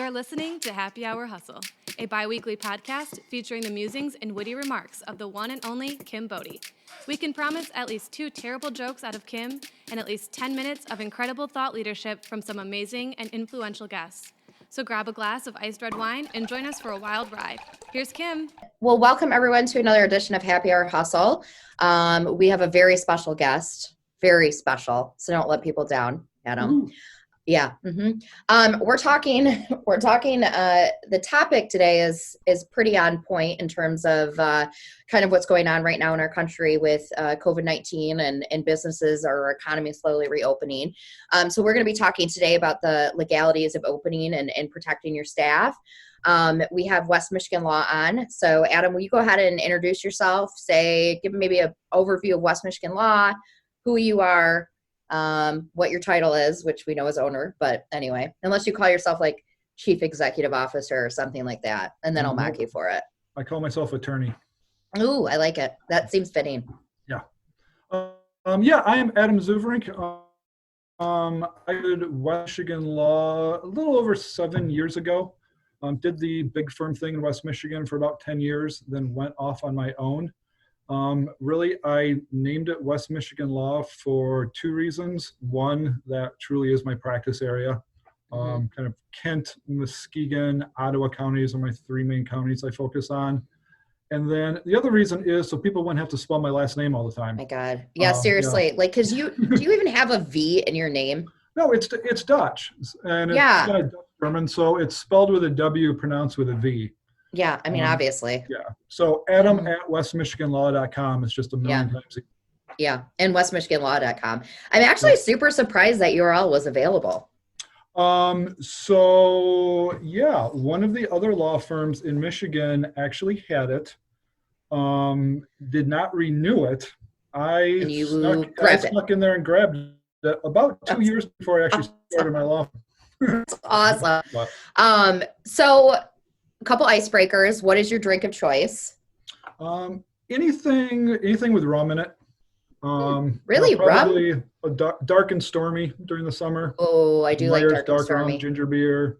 You're listening to Happy Hour Hustle, a bi-weekly podcast featuring the musings and witty remarks of the one and only Kim Bodie. We can promise at least 2 terrible jokes out of Kim and at least 10 minutes of incredible thought leadership from some amazing and influential guests. So grab a glass of iced red wine and join us for a wild ride. Here's Kim. Well, welcome everyone to another edition of Happy Hour Hustle. We have a very special guest, very special. So don't let people down, Adam. Ooh. Yeah. We're talking, the topic today is pretty on point in terms of kind of what's going on right now in our country with COVID-19 and businesses, our economy slowly reopening. So we're going to be talking today about the legalities of opening and protecting your staff. We have West Michigan Law on. So Adam, will you go ahead and introduce yourself? Give maybe an overview of West Michigan Law, who you are, what your title is, which we know is owner, but anyway, unless you call yourself like chief executive officer or something like that, and then I'll mock you for it. I call myself attorney. Ooh, I like it. That seems fitting. Yeah. I am Adam Zuverink. I did West Michigan Law a little over 7 years ago. Did the big firm thing in West Michigan for about 10 years, then went off on my own. Really, I named it West Michigan Law for 2 reasons. One, that truly is my practice area. Kind of Kent, Muskegon, Ottawa counties are my 3 main counties I focus on. And then the other reason is so people wouldn't have to spell my last name all the time. My God. Yeah, seriously. Yeah. Like, cause do you even have a V in your name? No, it's Dutch. And it's Dutch German, so it's spelled with a W, pronounced with a V. Yeah, I mean, obviously. Yeah. So Adam at westmichiganlaw.com is just a million times. Yeah, and westmichiganlaw.com. I'm actually super surprised that URL was available. One of the other law firms in Michigan actually had it, did not renew it. I snuck in there and grabbed it about 2 years before I actually started my law firm. That's awesome. So a couple icebreakers. What is your drink of choice? Anything with rum in it. Really, probably rum? A dark and stormy during the summer. Oh, I do like dark and stormy. Rum, ginger beer,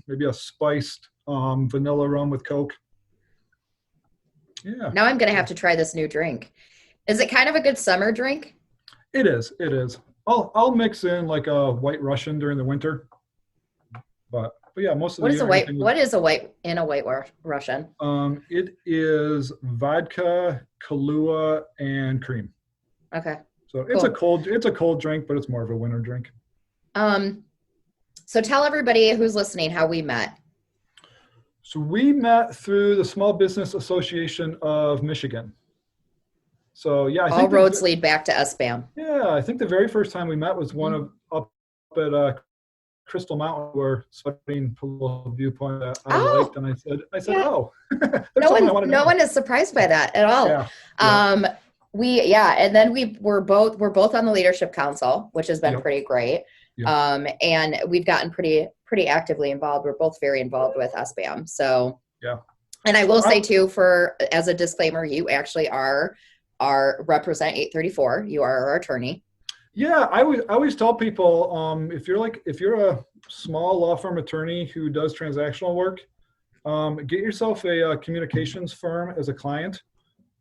maybe a spiced vanilla rum with Coke. Yeah. Now I'm going to have to try this new drink. Is it kind of a good summer drink? It is. I'll mix in like a White Russian during the winter. But yeah, most of the year. What is a white Russian? It is vodka, Kahlua, and cream. Okay. So cool. It's a cold drink, but it's more of a winter drink. So tell everybody who's listening how we met. So we met through the Small Business Association of Michigan. So yeah, all roads lead back to SBAM. Yeah, I think the very first time we met was up at Crystal Mountain, where sweating political viewpoint that I liked, and I said, yeah. No one is surprised by that at all. Yeah. And then we're both on the leadership council, which has been pretty great. Yeah. And we've gotten pretty actively involved. We're both very involved with SBAM. So yeah. And I will say too, as a disclaimer, you actually represent 834. You are our attorney. Yeah, I always tell people, if you're a small law firm attorney who does transactional work, get yourself a communications firm as a client,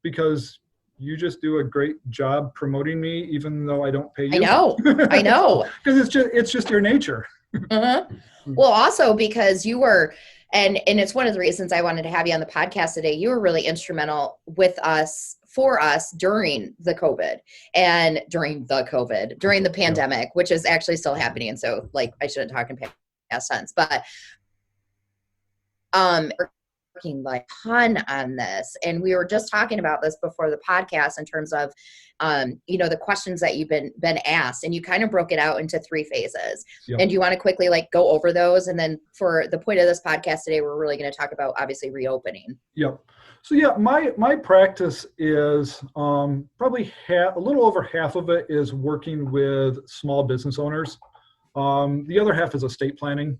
because you just do a great job promoting me, even though I don't pay you. I know. Because it's just your nature. Well, also because you were, and it's one of the reasons I wanted to have you on the podcast today. You were really instrumental for us during the COVID and during the pandemic, which is actually still happening. And so I shouldn't talk in past tense, but working like a ton on this. And we were just talking about this before the podcast in terms of, the questions that you've been asked, and you kind of broke it out into 3 phases. Yep. And do you want to quickly go over those? And then for the point of this podcast today, we're really going to talk about obviously reopening. Yep. So yeah, my practice is probably a little over half of it is working with small business owners. The other half is estate planning.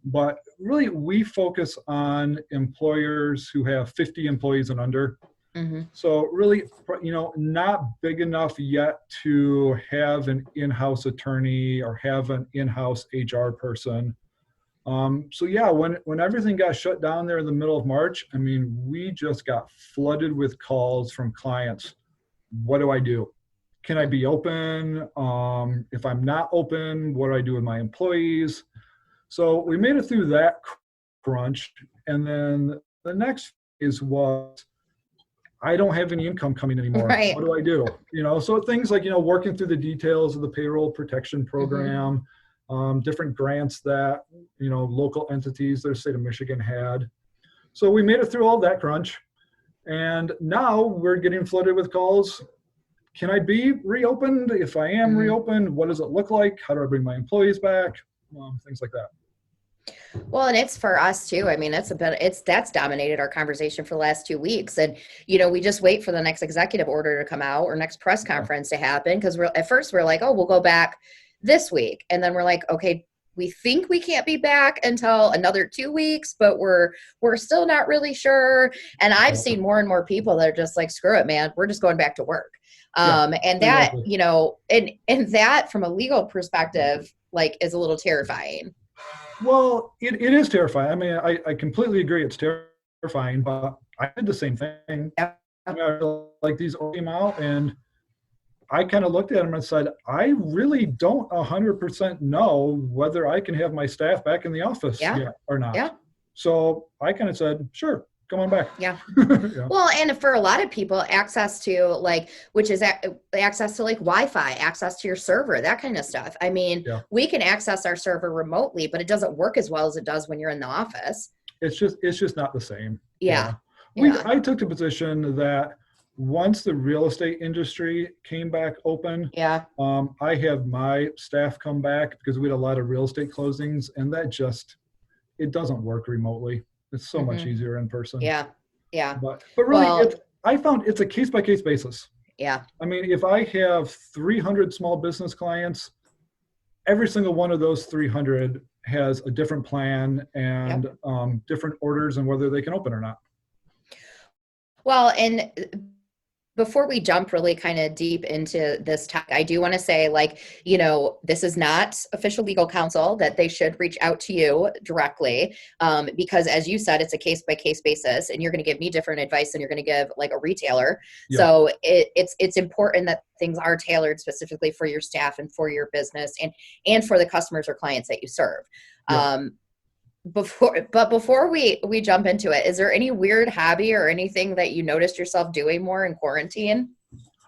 But really, we focus on employers who have 50 employees and under. Mm-hmm. So really, not big enough yet to have an in-house attorney or have an in-house HR person. So yeah, when everything got shut down there in the middle of March, I mean, we just got flooded with calls from clients. What do I do? Can I be open? If I'm not open, what do I do with my employees? So we made it through that crunch. And then the next phase was, I don't have any income coming anymore. Right. What do I do? So things like, working through the details of the payroll protection program, different grants that, local entities, their state of Michigan had. So we made it through all that crunch. And now we're getting flooded with calls. Can I be reopened? If I am reopened, what does it look like? How do I bring my employees back? Things like that. Well, and it's for us too. I mean, that's dominated our conversation for the last 2 weeks. And, we just wait for the next executive order to come out or next press conference to happen. Cause at first we're like, oh, we'll go back this week. And then we're like, okay, we think we can't be back until another 2 weeks, but we're still not really sure. And I've seen more and more people that are just like, screw it, man, we're just going back to work. And that, exactly. and that from a legal perspective, like, is a little terrifying. Well, it is terrifying. I mean, I completely agree. It's terrifying, but I did the same thing. Yeah. I mean, like these came out and I kind of looked at them and said, I really don't 100% know whether I can have my staff back in the office yet or not. Yeah. So I kind of said, sure, come on back. Yeah. Yeah. Well, and for a lot of people, access to which is access to Wi-Fi, access to your server, that kind of stuff. I mean, we can access our server remotely, but it doesn't work as well as it does when you're in the office. It's just not the same. Yeah. I took the position that once the real estate industry came back open, I have my staff come back because we had a lot of real estate closings, and that it doesn't work remotely. It's so much easier in person. Yeah. Yeah. But really, I found it's a case-by-case basis. Yeah. I mean, if I have 300 small business clients, every single one of those 300 has a different plan and different orders and whether they can open or not. Well, and before we jump really kind of deep into this topic, I do want to say, this is not official legal counsel, that they should reach out to you directly, because as you said, it's a case-by-case basis, and you're going to give me different advice than you're going to give a retailer. Yeah. So it's important that things are tailored specifically for your staff and for your business and for the customers or clients that you serve. Yeah. Before we jump into it, is there any weird hobby or anything that you noticed yourself doing more in quarantine?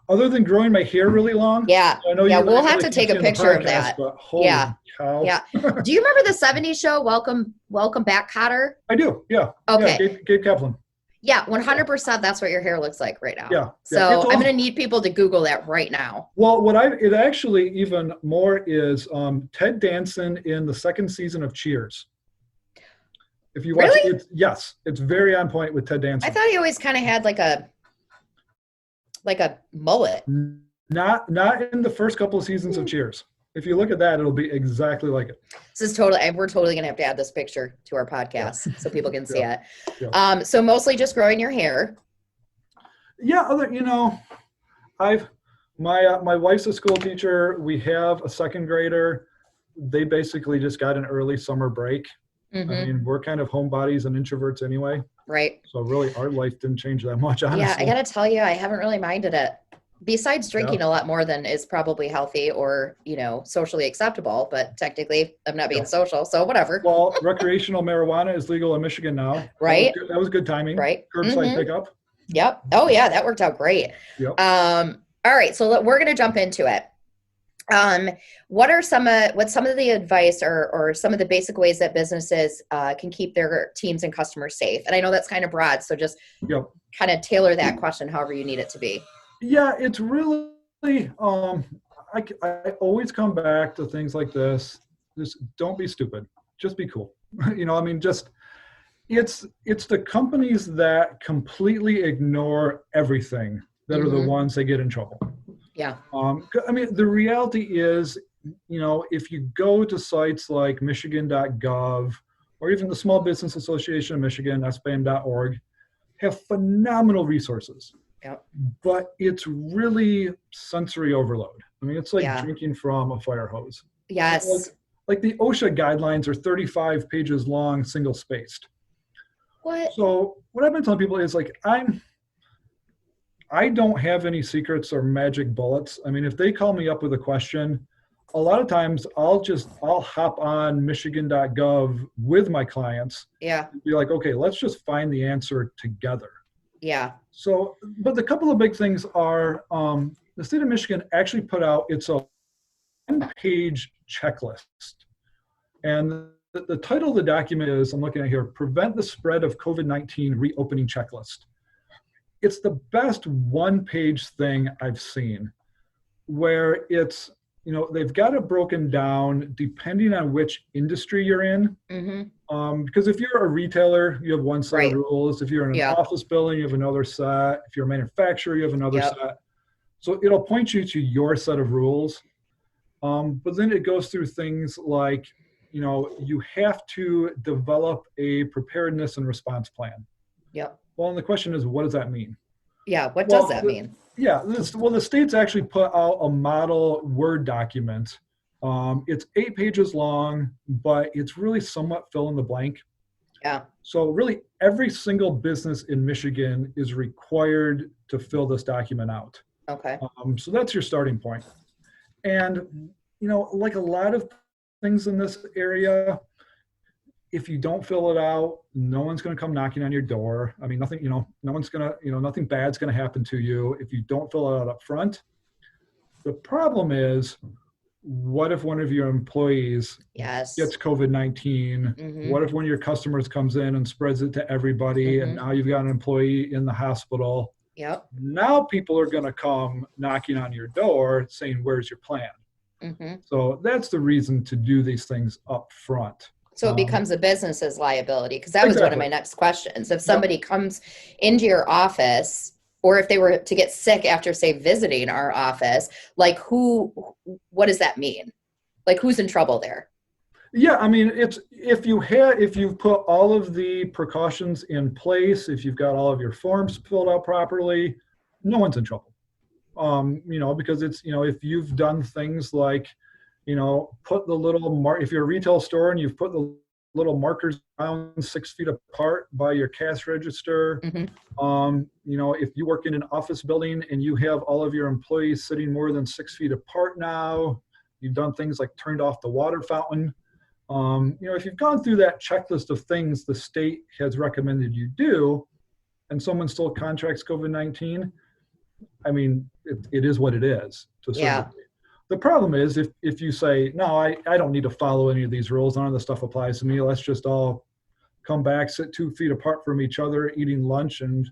Other than growing my hair really long? Yeah. I know we'll have to take a picture of that. Holy cow. Yeah. Do you remember the 70s show, Welcome Back, Cotter? I do. Yeah. Okay. Yeah, Gabe Kaplan. Yeah, 100%. That's what your hair looks like right now. Yeah. So I'm going to need people to Google that right now. Well, it actually even more is Ted Danson in the second season of Cheers. If you watch it, it's very on point with Ted Danson. I thought he always kind of had like a mullet. Not in the first couple of seasons of Cheers. If you look at that, it'll be exactly like it. This is we're totally gonna have to add this picture to our podcast so people can see it. Yeah. So mostly just growing your hair. Yeah, my wife's a school teacher. We have a second grader. They basically just got an early summer break. Mm-hmm. I mean, we're kind of homebodies and introverts anyway. Right. So really our life didn't change that much, honestly. Yeah, I got to tell you, I haven't really minded it. Besides drinking a lot more than is probably healthy or, socially acceptable, but technically I'm not being social, so whatever. Well, recreational marijuana is legal in Michigan now. Right. That was good timing. Right. Curbside pickup. Yep. Oh yeah, that worked out great. Yep. All right, so we're going to jump into it. What's some of the advice or some of the basic ways that businesses can keep their teams and customers safe? And I know that's kind of broad, so just kind of tailor that question however you need it to be. Yeah, it's really, I always come back to things like this. Just don't be stupid. Just be cool. It's the companies that completely ignore everything that are the ones that get in trouble. Yeah. The reality is, if you go to sites like michigan.gov or even the Small Business Association of Michigan, SBAM.org, have phenomenal resources. Yep. But it's really sensory overload. It's like drinking from a fire hose. Yes. like the OSHA guidelines are 35 pages long, single spaced. What? So what I've been telling people is like, I don't have any secrets or magic bullets. I mean, if they call me up with a question, a lot of times I'll hop on michigan.gov with my clients. Yeah. And be like, okay, let's just find the answer together. Yeah. So, but the couple of big things are the state of Michigan actually put out its own one-page checklist. And the title of the document is, I'm looking at here, Prevent the Spread of COVID-19 Reopening Checklist. It's the best one-page thing I've seen, where it's, they've got it broken down depending on which industry you're in. Mm-hmm. Because if you're a retailer, you have one set of rules. If you're in an office building, you have another set. If you're a manufacturer, you have another set. So it'll point you to your set of rules. But then it goes through things like, you have to develop a preparedness and response plan. Yep. Well, and the question is, what does that mean? Yeah, what does that mean? Yeah, the states actually put out a model Word document. It's 8 pages long, but it's really somewhat fill in the blank. Yeah. So really every single business in Michigan is required to fill this document out. Okay. So that's your starting point. And, like a lot of things in this area, if you don't fill it out, no one's going to come knocking on your door. I mean, nothing, no one's going to, nothing bad's going to happen to you if you don't fill it out up front. The problem is, what if one of your employees gets COVID-19? Mm-hmm. What if one of your customers comes in and spreads it to everybody, and now you've got an employee in the hospital? Yep. Now people are going to come knocking on your door saying, where's your plan? Mm-hmm. So that's the reason to do these things up front. So it becomes a business's liability, because that was one of my next questions. If somebody comes into your office, or if they were to get sick after, say, visiting our office, like what does that mean? Like, who's in trouble there? Yeah, I mean, it's if you've put all of the precautions in place, if you've got all of your forms filled out properly, no one's in trouble. Because it's, if you've done things like, put the little if you're a retail store and you've put the little markers around 6 feet apart by your cash register. Mm-hmm. If you work in an office building and you have all of your employees sitting more than 6 feet apart now, you've done things like turned off the water fountain. If you've gone through that checklist of things the state has recommended you do, and someone still contracts COVID-19, I mean, it is what it is to a certain degree. The problem is if you say, no, I don't need to follow any of these rules. None of this stuff applies to me. Let's just all come back, sit 2 feet apart from each other, eating lunch. And,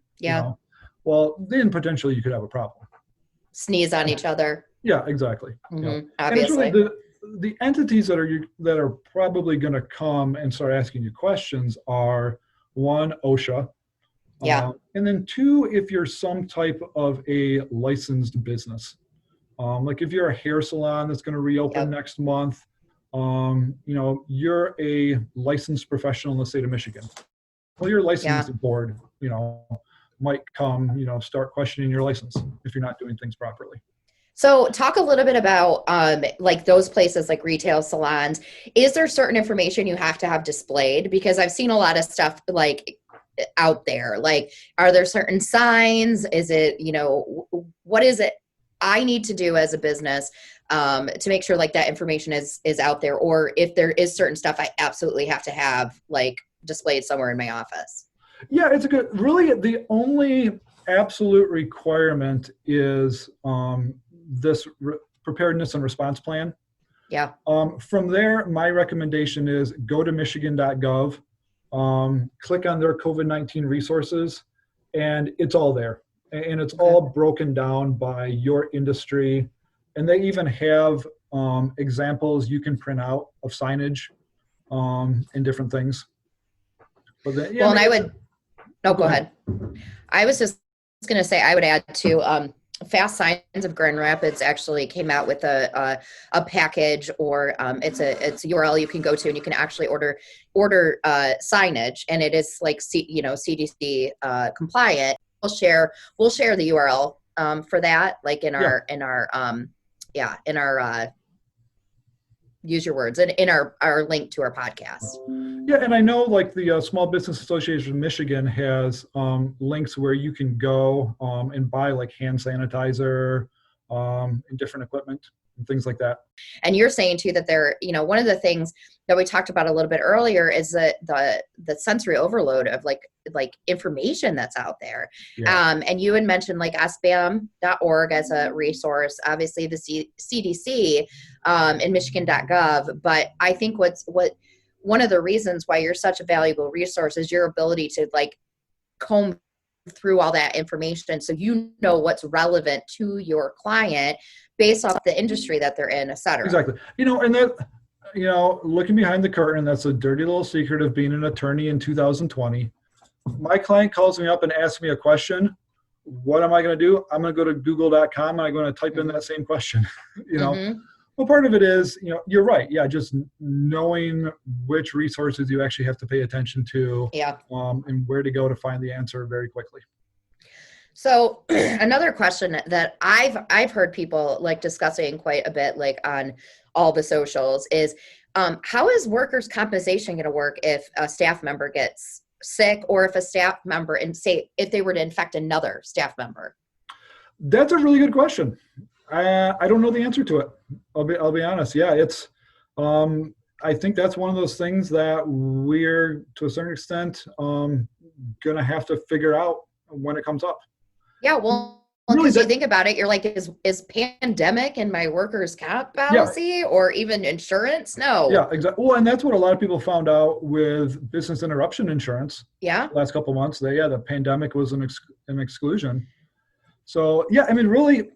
well, then potentially you could have a problem. Sneeze on each other. Yeah, exactly. Mm-hmm. Obviously. And it's really the entities that are probably going to come and start asking you questions are, one, OSHA. And then two, if you're some type of a licensed business. Like if you're a hair salon that's going to reopen next month, you're a licensed professional in the state of Michigan. Well, your licensing board, might come, start questioning your license if you're not doing things properly. So talk a little bit about like those places like retail salons. Is there certain information you have to have displayed? Because I've seen a lot of stuff like out there. Like, are there certain signs? Is it, what is it I need to do as a business to make sure like that information is out there? Or if there is certain stuff I absolutely have to have like displayed somewhere in my office? Yeah, it's really the only absolute requirement is this preparedness and response plan. Yeah. From there, my recommendation is go to michigan.gov, click on their COVID-19 resources, and it's all there. And it's all broken down by your industry. And they even have examples you can print out of signage and different things. But then, well, and go ahead. I was just going to say, I would add to Fast Signs of Grand Rapids actually came out with a package, or it's a URL you can go to, and you can actually order signage, and it is like CDC compliant. We'll share the URL for that, like in our use your words, and in our link to our podcast. Yeah, and I know like the Small Business Association of Michigan has links where you can go and buy like hand sanitizer and different equipment and things like that. And you're saying too that there, one of the things that we talked about a little bit earlier is that the sensory overload of like information that's out there. Yeah. And you had mentioned like sbam.org as a resource, obviously the CDC and Michigan.gov. But I think one of the reasons why you're such a valuable resource is your ability to like comb through all that information so you know what's relevant to your client based off the industry that they're in, et cetera. Exactly. And that, looking behind the curtain, that's a dirty little secret of being an attorney in 2020. My client calls me up and asks me a question. What am I going to do? I'm going to go to google.com and I'm going to type in that same question. Well, part of it is, you're right. Yeah, just knowing which resources you actually have to pay attention to, and where to go to find the answer very quickly. So another question that I've heard people like discussing quite a bit, like on all the socials, is how is workers' compensation going to work if a staff member gets sick, or if a staff member, and say if they were to infect another staff member? That's a really good question. I don't know the answer to it. I'll be honest. Yeah, it's. I think that's one of those things that we're, to a certain extent, gonna have to figure out when it comes up. Yeah, well, because you think about it, you're like, is pandemic in my workers' comp policy or even insurance? No. Yeah, exactly. Well, and that's what a lot of people found out with business interruption insurance. Yeah. The last couple of months, the pandemic was an exclusion. So yeah, I mean, really,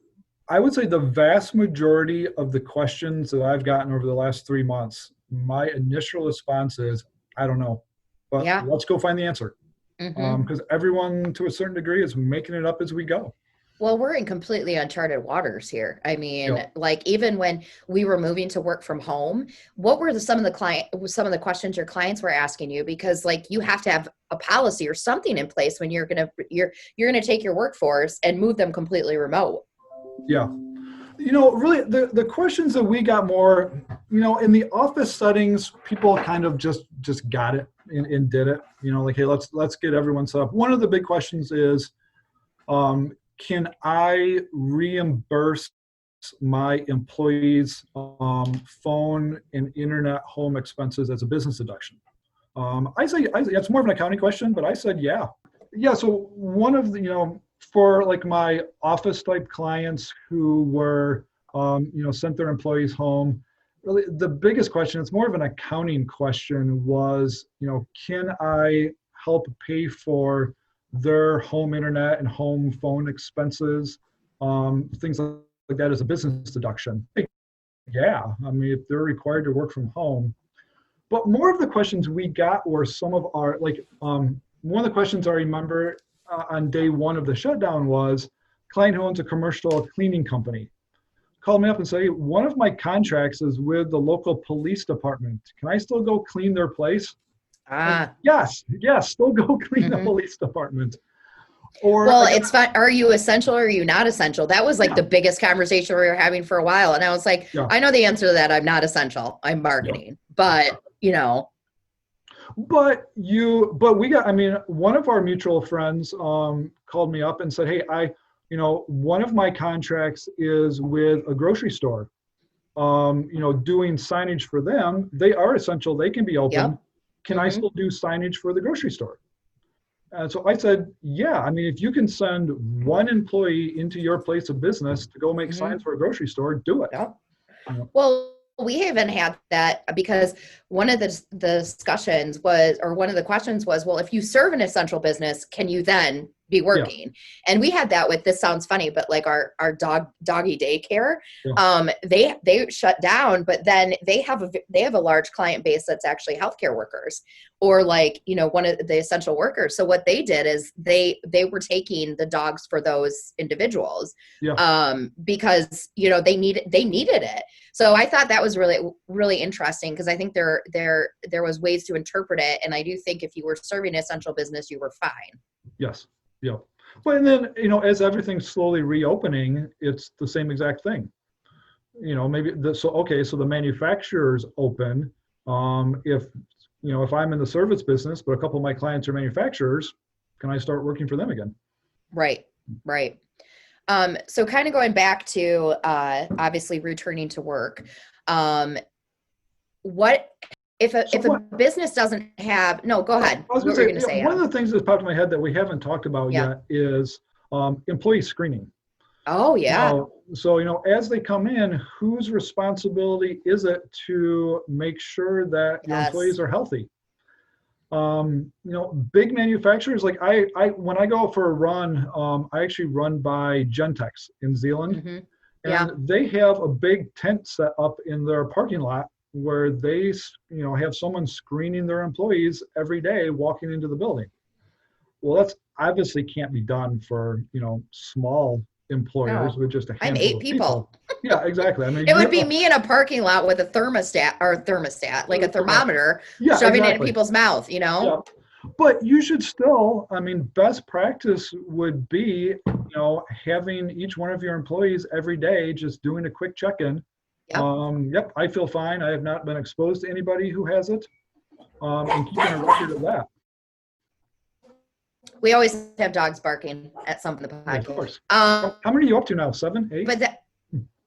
I would say the vast majority of the questions that I've gotten over the last 3 months, my initial response is, I don't know, but let's go find the answer. Because everyone, to a certain degree, is making it up as we go. Well, we're in completely uncharted waters here. I mean, like even when we were moving to work from home, what were some of the questions your clients were asking you? Because like you have to have a policy or something in place when you're gonna take your workforce and move them completely remote. Yeah. Really the questions that we got more, in the office settings, people kind of just got it and did it, like, hey, let's get everyone set up. One of the big questions is, can I reimburse my employees' phone and internet home expenses as a business deduction? I say it's more of an accounting question, but I said, yeah. So one of the, for like my office type clients who were, sent their employees home, really the biggest question, it's more of an accounting question, was, can I help pay for their home internet and home phone expenses, things like that as a business deduction? Yeah, I mean, if they're required to work from home. But more of the questions we got were some of our, like, one of the questions I remember on day one of the shutdown was, client who owns a commercial cleaning company called me up and said, hey, one of my contracts is with the local police department. Can I still go clean their place? Yes, still go clean the police department. Or it's fine. Are you essential or are you not essential? That was like the biggest conversation we were having for a while. And I was like, I know the answer to that. I'm not essential. I'm marketing. But, But we got, I mean, one of our mutual friends called me up and said, hey, one of my contracts is with a grocery store, doing signage for them. They are essential. They can be open. Yep. Can I still do signage for the grocery store? And so I said, yeah, I mean, if you can send one employee into your place of business to go make signs for a grocery store, do it. Yep. Well, we haven't had that because one of the discussions was, or one of the questions was, well, if you serve an essential business, can you then be working? And we had that with, this sounds funny, but like our doggy daycare, they shut down, but then they have a large client base that's actually healthcare workers, or like, one of the essential workers. So what they did is they were taking the dogs for those individuals, because, they needed it. So I thought that was really, really interesting, because I think there was ways to interpret it. And I do think if you were serving an essential business, you were fine. Yes. Yeah. But and then, as everything's slowly reopening, it's the same exact thing. maybe so the manufacturer's open. If if I'm in the service business, but a couple of my clients are manufacturers, can I start working for them again? Right. So kind of going back to obviously returning to work. What if a business doesn't have? No, go ahead. I was what going were you to say, one Adam? of the things that's popped in my head that we haven't talked about yet is employee screening. Oh yeah. So as they come in, whose responsibility is it to make sure that your employees are healthy? Big manufacturers, like I when I go for a run, I actually run by Gentex in Zealand. Mm-hmm. And they have a big tent set up in their parking lot where they, have someone screening their employees every day walking into the building. Well, that's obviously can't be done for, small employers with just a handful I'm 8 of people. Yeah, exactly. I mean, it would be me in a parking lot with a thermostat, like a thermometer, shoving it in people's mouth, Yeah. But you should still, best practice would be, having each one of your employees every day just doing a quick check-in. Yep, I feel fine. I have not been exposed to anybody who has it. And keeping a record of that. We always have dogs barking at some of the podcast. Of course. How many are you up to now? 7, 8?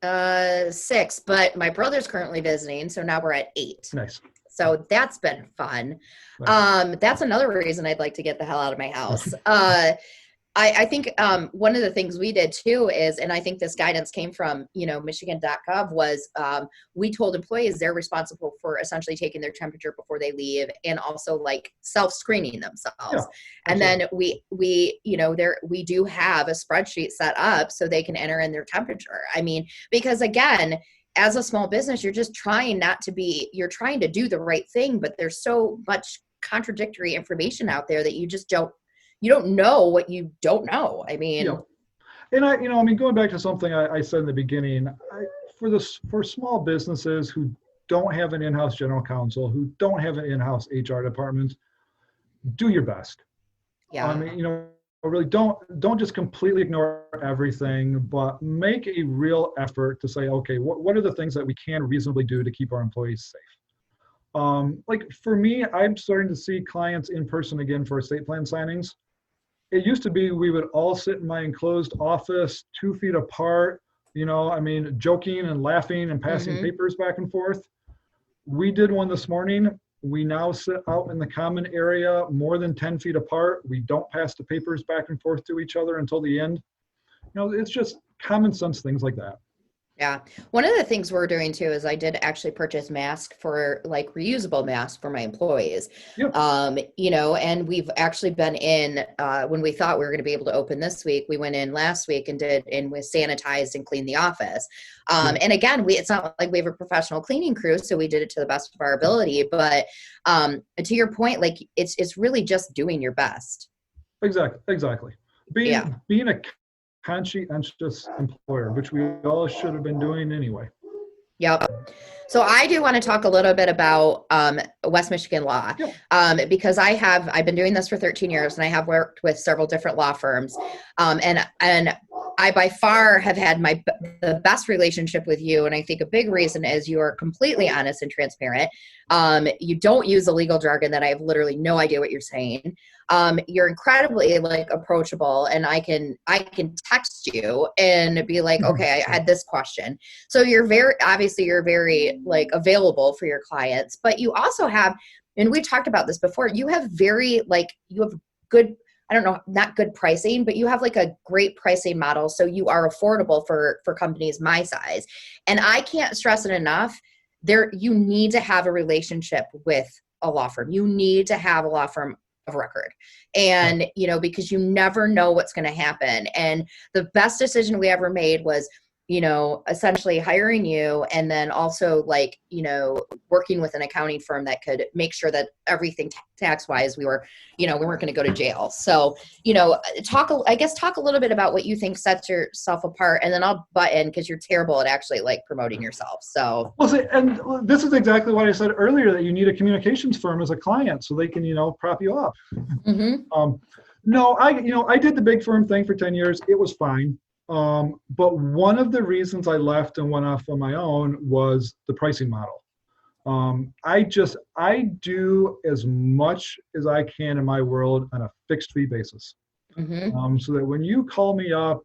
But 6. But my brother's currently visiting, so now we're at 8. Nice. So that's been fun. That's another reason I'd like to get the hell out of my house. I think one of the things we did too is, and I think this guidance came from, Michigan.gov, was we told employees they're responsible for essentially taking their temperature before they leave and also like self-screening themselves. Yeah, and then we do have a spreadsheet set up so they can enter in their temperature. Because again, as a small business, you're just trying you're trying to do the right thing, but there's so much contradictory information out there that you don't know what you don't know. And going back to something I said in the beginning, for small businesses who don't have an in-house general counsel, who don't have an in-house HR department, do your best. Yeah. Really don't just completely ignore everything, but make a real effort to say, okay, what are the things that we can reasonably do to keep our employees safe? Like for me, I'm starting to see clients in person again for estate plan signings. It used to be we would all sit in my enclosed office 2 feet apart, joking and laughing and passing papers back and forth. We did one this morning. We now sit out in the common area more than 10 feet apart. We don't pass the papers back and forth to each other until the end. It's just common sense things like that. Yeah. One of the things we're doing too is I did actually purchase masks for like reusable masks for my employees. Yep. And we've actually been in, when we thought we were going to be able to open this week, we went in last week and we sanitized and cleaned the office. And again, it's not like we have a professional cleaning crew, so we did it to the best of our ability, but to your point, like it's really just doing your best. Exactly. Being a conscientious employer, which we all should have been doing anyway. Yep. So I do want to talk a little bit about West Michigan law, because I've been doing this for 13 years and I have worked with several different law firms. And I by far have had the best relationship with you. And I think a big reason is you are completely honest and transparent. You don't use the legal jargon that I have literally no idea what you're saying. You're incredibly approachable, and I can text you and be like, okay, I had this question. So you're very available for your clients, but you also have, and we talked about this before, you have good, I don't know, not good pricing, but you have like a great pricing model. So you are affordable for companies my size. And I can't stress it enough. You need to have a relationship with a law firm. You need to have a law firm of record. And, because you never know what's going to happen. And the best decision we ever made was, essentially hiring you, and then also working with an accounting firm that could make sure that everything tax-wise, we weren't going to go to jail. So, talk a little bit about what you think sets yourself apart, and then I'll butt in because you're terrible at actually promoting yourself. So, well, see, and this is exactly what I said earlier, that you need a communications firm as a client so they can, prop you up. No, I did the big firm thing for 10 years. It was fine. But one of the reasons I left and went off on my own was the pricing model. I do as much as I can in my world on a fixed fee basis. So that when you call me up,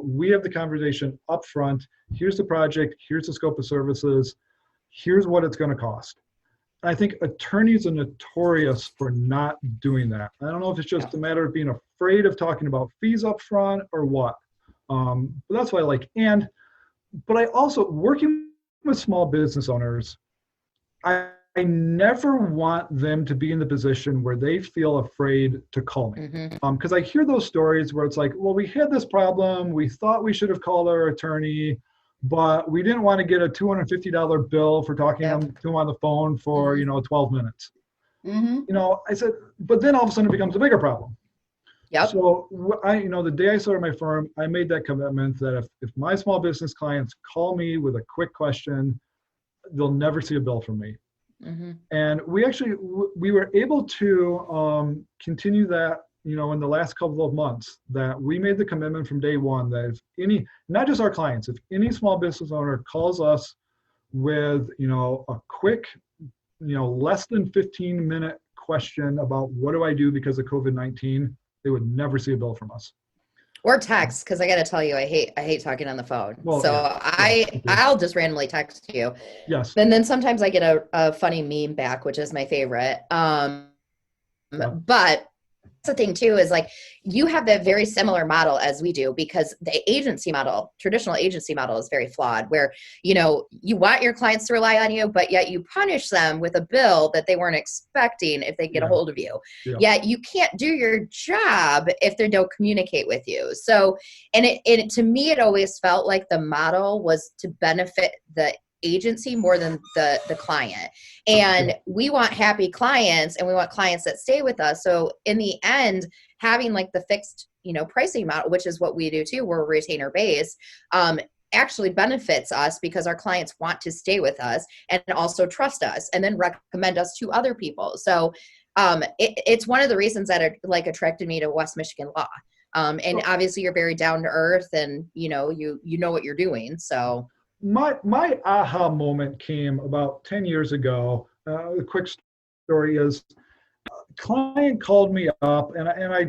we have the conversation up front. Here's the project. Here's the scope of services. Here's what it's going to cost. And I think attorneys are notorious for not doing that. I don't know if it's just a matter of being afraid of talking about fees up front or what. But that's what I like. But I also, working with small business owners, I never want them to be in the position where they feel afraid to call me. Because I hear those stories where it's like, well, we had this problem. We thought we should have called our attorney, but we didn't want to get a $250 bill for talking to him on the phone for, 12 minutes. I said, but then all of a sudden it becomes a bigger problem. So the day I started my firm, I made that commitment that if my small business clients call me with a quick question, they'll never see a bill from me. And we were able to continue that, in the last couple of months, that we made the commitment from day one that if not just our clients, if any small business owner calls us with, a quick, less than 15-minute question about what do I do because of COVID-19, they would never see a bill from us. Or text, because I got to tell you, I hate talking on the phone. Well, I'll just randomly text you. Yes. And then sometimes I get a funny meme back, which is my favorite. But that's the thing too, is like you have that very similar model as we do, because the traditional agency model is very flawed, where, you want your clients to rely on you, but yet you punish them with a bill that they weren't expecting if they get a hold of you. Yet you can't do your job if they don't communicate with you. So, and it to me, it always felt like the model was to benefit the agency more than the client. And we want happy clients, and we want clients that stay with us. So in the end, having like the fixed, pricing model, which is what we do too, we're retainer based, actually benefits us because our clients want to stay with us and also trust us and then recommend us to other people. So it's one of the reasons that attracted me to West Michigan law. And obviously you're very down to earth, and you know what you're doing. So my aha moment came about 10 years ago. The quick story is, a client called me up, and I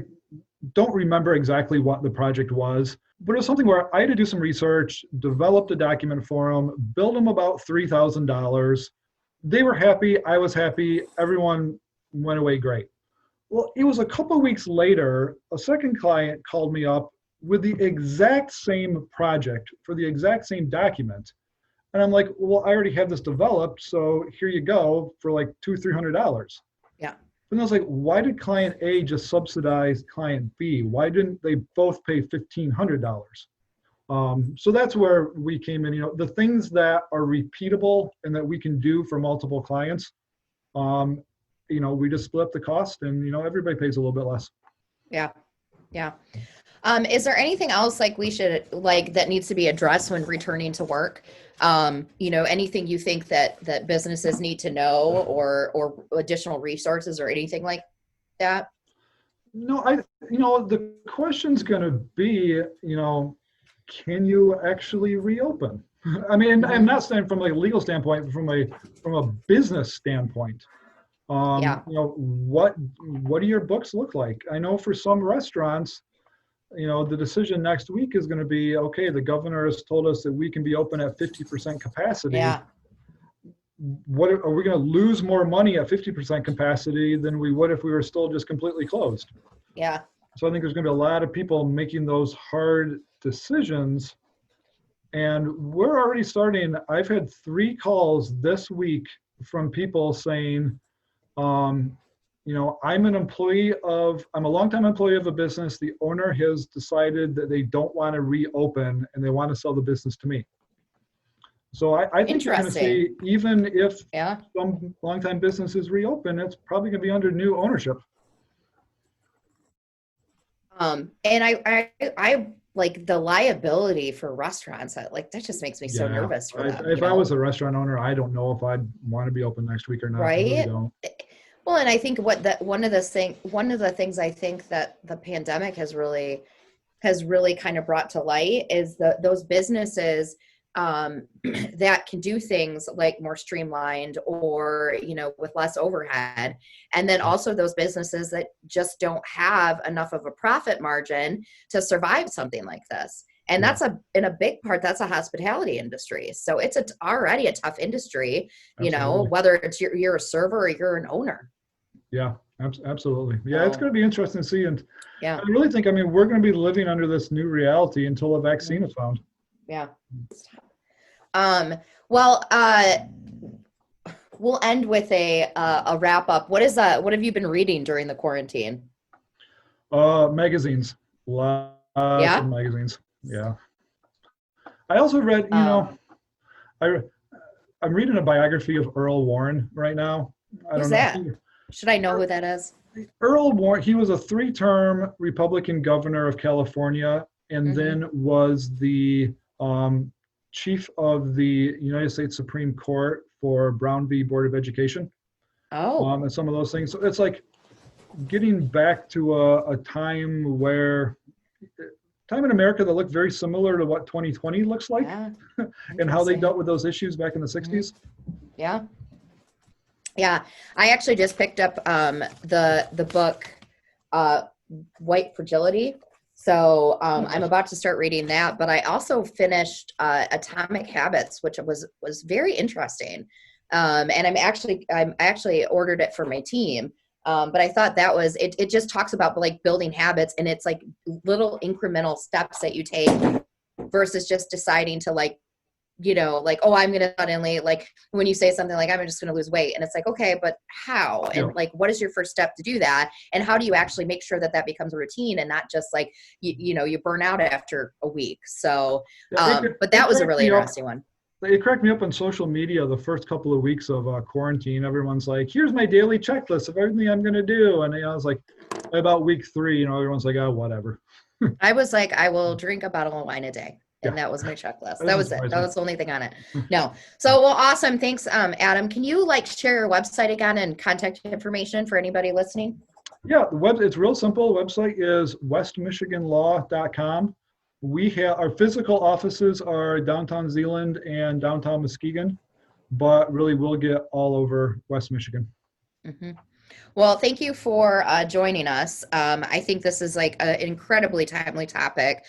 don't remember exactly what the project was, but it was something where I had to do some research, developed a document for them, billed them about $3,000. They were happy, I was happy, everyone went away great. Well, it was a couple of weeks later, a second client called me up with the exact same project for the exact same document. And I'm like, well, I already have this developed, so here you go for like $200-300. Yeah. And I was like, why did client A just subsidize client B? Why didn't they both pay $1,500? So that's where we came in. The things that are repeatable and that we can do for multiple clients, we just split up the cost, and everybody pays a little bit less. Yeah. Is there anything else we should that needs to be addressed when returning to work? Anything you think that businesses need to know, or additional resources or anything like that? No, the question's going to be, can you actually reopen? I mean, I'm not saying from a legal standpoint, but from a business standpoint. What do your books look like? I know for some restaurants, the decision next week is going to be, okay, the governor has told us that we can be open at 50% capacity. Yeah. What are we going to lose more money at 50% capacity than we would if we were still just completely closed? Yeah. So I think there's going to be a lot of people making those hard decisions. And we're already starting. I've had 3 calls this week from people saying, I'm a longtime employee of a business. The owner has decided that they don't want to reopen and they want to sell the business to me. So I think you're going to see, even if some longtime businesses reopen, it's probably going to be under new ownership. And I like the liability for restaurants. That just makes me so nervous for them. If I was a restaurant owner, I don't know if I'd want to be open next week or not. Right. I really don't. Well, and I think one of the things I think that the pandemic has really has really kind of brought to light is those businesses that can do things like more streamlined or, with less overhead. And then also those businesses that just don't have enough of a profit margin to survive something like this. And that's in a big part, that's a hospitality industry. So it's already a tough industry, Absolutely. whether it's you're a server or you're an owner. Yeah, absolutely. Yeah, it's going to be interesting to see. And Yeah. I really think, we're going to be living under this new reality until a vaccine is found. Yeah. We'll end with a wrap up. What have you been reading during the quarantine? Magazines. Lots of magazines. Yeah. I also read, I'm reading a biography of Earl Warren right now. Who's that? Should I know who that is? Earl Warren, he was a 3-term Republican governor of California, and then was the chief of the United States Supreme Court for Brown v. Board of Education. And some of those things. So it's like getting back to a time in America that looked very similar to what 2020 looks like, and how they dealt with those issues back in the 60s. Yeah. Yeah. I actually just picked up the book White Fragility. So I'm about to start reading that, but I also finished Atomic Habits, which was very interesting. And I actually ordered it for my team. But I thought that was, it just talks about like building habits, and it's like little incremental steps that you take versus just deciding to I'm going to suddenly, like when you say something like, I'm just going to lose weight. And it's like, okay, but how? And like, what is your first step to do that? And how do you actually make sure that becomes a routine and not just like, you burn out after a week. So, but that was a really interesting one. It cracked me up on social media the first couple of weeks of quarantine. Everyone's like, here's my daily checklist of everything I'm going to do. And I was like, about week 3, everyone's like, oh, whatever. I was like, I will drink a bottle of wine a day. And that was my checklist. That was it. That was the only thing on it. No. So, well, awesome. Thanks, Adam. Can you share your website again and contact information for anybody listening? Yeah, it's real simple. The website is westmichiganlaw.com. Our physical offices are downtown Zeeland and downtown Muskegon, but really we'll get all over West Michigan. Mm-hmm. Well, thank you for joining us. I think this is like an incredibly timely topic,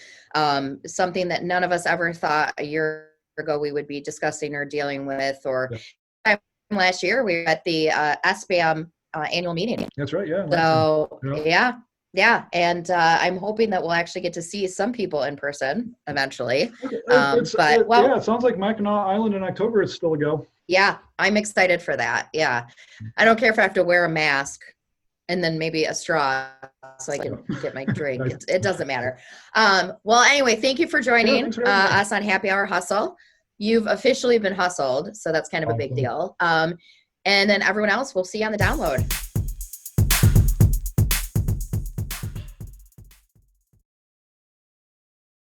something that none of us ever thought a year ago we would be discussing or dealing with. Or last year we were at the SBAM annual meeting. That's right. Yeah. So yeah. And I'm hoping that we'll actually get to see some people in person eventually. It sounds like Mackinac Island in October is still a go. Yeah, I'm excited for that. Yeah. I don't care if I have to wear a mask and then maybe a straw so I can get my drink. It doesn't matter. Well, anyway, thank you for joining us on Happy Hour Hustle. You've officially been hustled, so that's kind of a big deal. And then everyone else, we'll see you on the download.